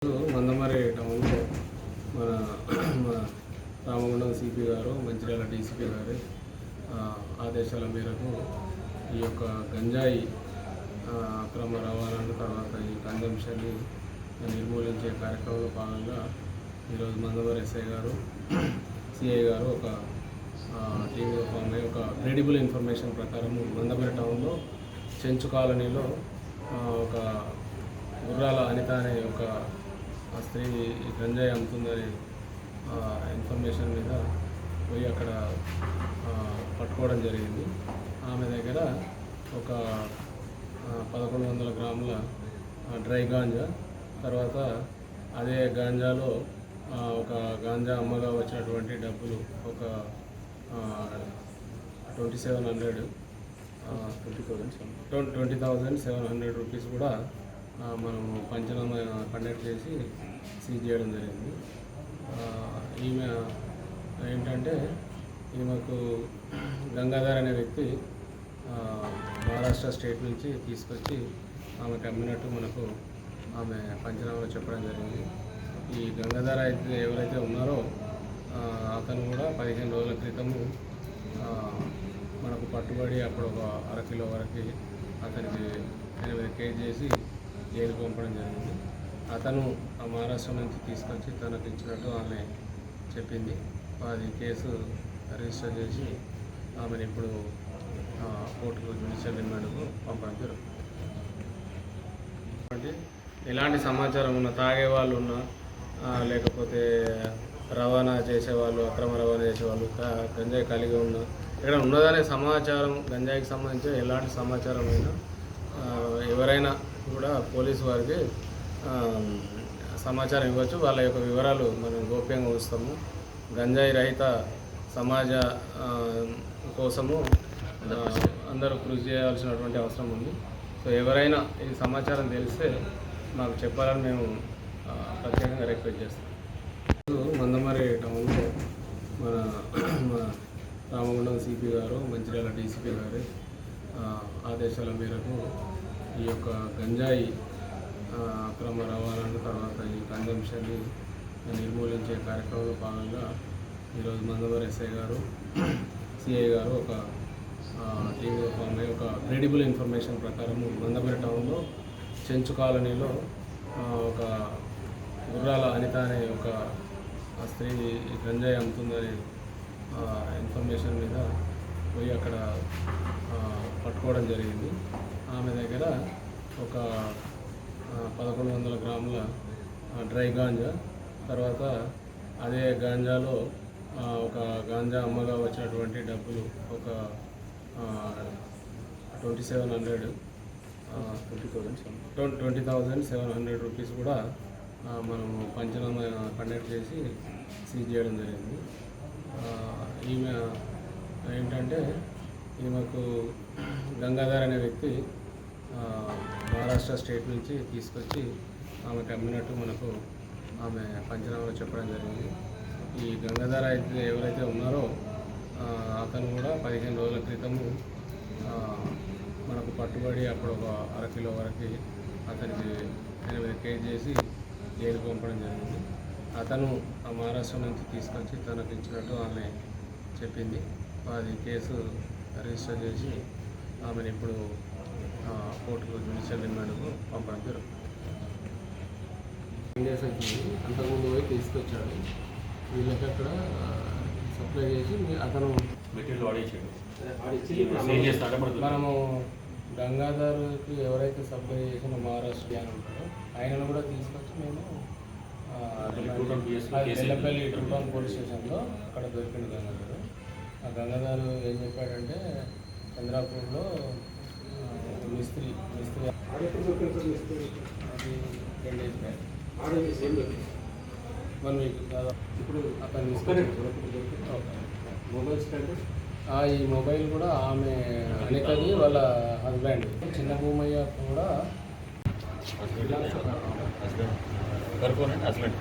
మందమరి టౌన్లో మన రామగుండం సిపి గారు, మంచిర్యాల డీసీపీ గారి ఆదేశాల మేరకు ఈ యొక్క గంజాయి అక్రమ రవాణాను, తర్వాత ఈ కన్జంప్షన్ని నిర్మూలించే కార్యక్రమంలో భాగంగా ఈరోజు మందమరి ఎస్ఐ గారు, సిఐ గారు ఒక టీంగా ఫామ్ అయ్యి ఒక క్రెడిబుల్ ఇన్ఫర్మేషన్ ప్రకారం మందమరి టౌన్లో చెంచు కాలనీలో ఒక గుర్రాల అనిత అనే ఒక స్త్రీ గంజాయి అమ్ముతుందని ఇన్ఫర్మేషన్ మీద పోయి అక్కడ పట్టుకోవడం జరిగింది. ఆమె దగ్గర ఒక 1100 గ్రాముల డ్రై గాంజా, తర్వాత అదే గాంజాలో ఒక గాంజా అమ్మగా వచ్చినటువంటి డబ్బులు ఒక 20,700 రూపీస్ కూడా మనము పంచనామా కండక్ట్ చేసి సీజ్ చేయడం జరిగింది. ఈమె ఏంటంటే ఈమెకు గంగాధర్ అనే వ్యక్తి మహారాష్ట్ర స్టేట్ నుంచి తీసుకొచ్చి ఆమెకు అమ్మినట్టు మనకు ఆమె పంచనామాలో చెప్పడం జరిగింది. ఈ గంగాధర్ అయితే ఎవరైతే ఉన్నారో అతను కూడా 15 రోజుల క్రితము మనకు పట్టుబడి అప్పుడు ఒక 1/2 కిలో వరకు అతనికి 8 కేజీ చేసి జైలుకు పంపడం జరిగింది. అతను ఆ మహారాష్ట్ర నుంచి తీసుకొచ్చి తనకు ఇచ్చినట్టు ఆమె చెప్పింది. అది కేసు రిజిస్టర్ చేసి ఆమెను ఇప్పుడు కోర్టుకు జ్యుడిషియల్ రిమాండ్కు పంపడం జరుగుతుంది. ఎలాంటి సమాచారం ఉన్నా, తాగే వాళ్ళు ఉన్నా, లేకపోతే రవాణా చేసేవాళ్ళు, అక్రమ రవాణా చేసేవాళ్ళు, గంజాయి కలిగి ఉన్నా, ఇక్కడ ఉన్నదనే సమాచారం, గంజాయికి సంబంధించి ఎలాంటి సమాచారం అయినా ఎవరైనా కూడా పోలీసు వారికి సమాచారం ఇవ్వచ్చు. వాళ్ళ యొక్క వివరాలు మనం గోప్యంగా ఉంచుతాము. గంజాయి రహిత సమాజ కోసము అందరూ కృషి చేయాల్సినటువంటి అవసరం ఉంది. సో ఎవరైనా ఈ సమాచారం తెలిస్తే మాకు చెప్పాలని మేము ప్రత్యేకంగా రిక్వెస్ట్ చేస్తాం. మందమరి టౌన్లో మన రామగుండం సిపి గారు, మంచిర్యాల డీసీపీ గారి ఆదేశాల మేరకు ఈ యొక్క గంజాయి అక్రమ రవాణాను, తర్వాత ఈ కన్జంప్షన్ని నిర్మూలించే కార్యక్రమంలో భాగంగా ఈరోజు మందమరి ఎస్ఐ గారు, సిఐ గారు ఒక టీంగా ఫామ్ అయ్యి ఒక క్రెడిబుల్ ఇన్ఫర్మేషన్ ప్రకారం మందమరి టౌన్లో చెంచు కాలనీలో ఒక గుర్రాల అనిత అనే ఒక స్త్రీ గంజాయి అమ్ముతుందని ఇన్ఫర్మేషన్ మీద పోయి అక్కడ పట్టుకోవడం జరిగింది. ఆమె దగ్గర ఒక 1100 గ్రాముల డ్రై గాంజా, తర్వాత అదే గాంజాలో ఒక గాంజా అమ్మగా వచ్చినటువంటి డబ్బులు ఒక 20,700 రూపీస్ కూడా మనము పంచనామా కండక్ట్ చేసి సీజ్ చేయడం జరిగింది. ఈమె ఏంటంటే ఈమెకు గంగాధర్ అనే వ్యక్తి మహారాష్ట్ర స్టేట్ నుంచి తీసుకొచ్చి ఆమెకు అమ్మినట్టు మనకు ఆమె పంచనామాలో చెప్పడం జరిగింది. ఈ గంగాధర్ అయితే ఎవరైతే ఉన్నారో అతను కూడా 15 రోజుల క్రితము మనకు పట్టుబడి అప్పుడు ఒక 1/2 కిలో వరకు అతనికి 8 కేజీ చేసి జైలుకు పంపడం జరిగింది. అతను ఆ మహారాష్ట్ర నుంచి తీసుకొచ్చి తనకు ఇచ్చినట్టు ఆమె చెప్పింది. అది కేసు రిజిస్టర్ చేసి ఆమెను ఇప్పుడు కోర్టుకు జ్యుడిషియల్ రిమాండ్కు పంపడం జరుగుతుంది. డేస్ అవుతుంది. అంతకుముందు పోయి తీసుకొచ్చాడు. వీళ్ళకి అక్కడ సప్లై చేసి అతను మనము గంగాధర్కి ఎవరైతే సప్లై చేసిన మహారాష్ట్ర అని ఉంటారో ఆయనను కూడా తీసుకొచ్చి మేము ఎల్లపల్లి టూటౌన్ పోలీస్ స్టేషన్లో అక్కడ దొరికింది గంగాధర్. ఆ గంగాధర్ ఏం చెప్పాడంటే చంద్రాపూర్లో మిస్త్రి అది 10 days బ్యాక్, 1 week దాదాపు. ఇప్పుడు అతను తీసుకొని ఈ మొబైల్ కూడా ఆమె అనితది వాళ్ళ హస్బెండ్ చిన్న భూమయ్య కూడా హస్బెండ్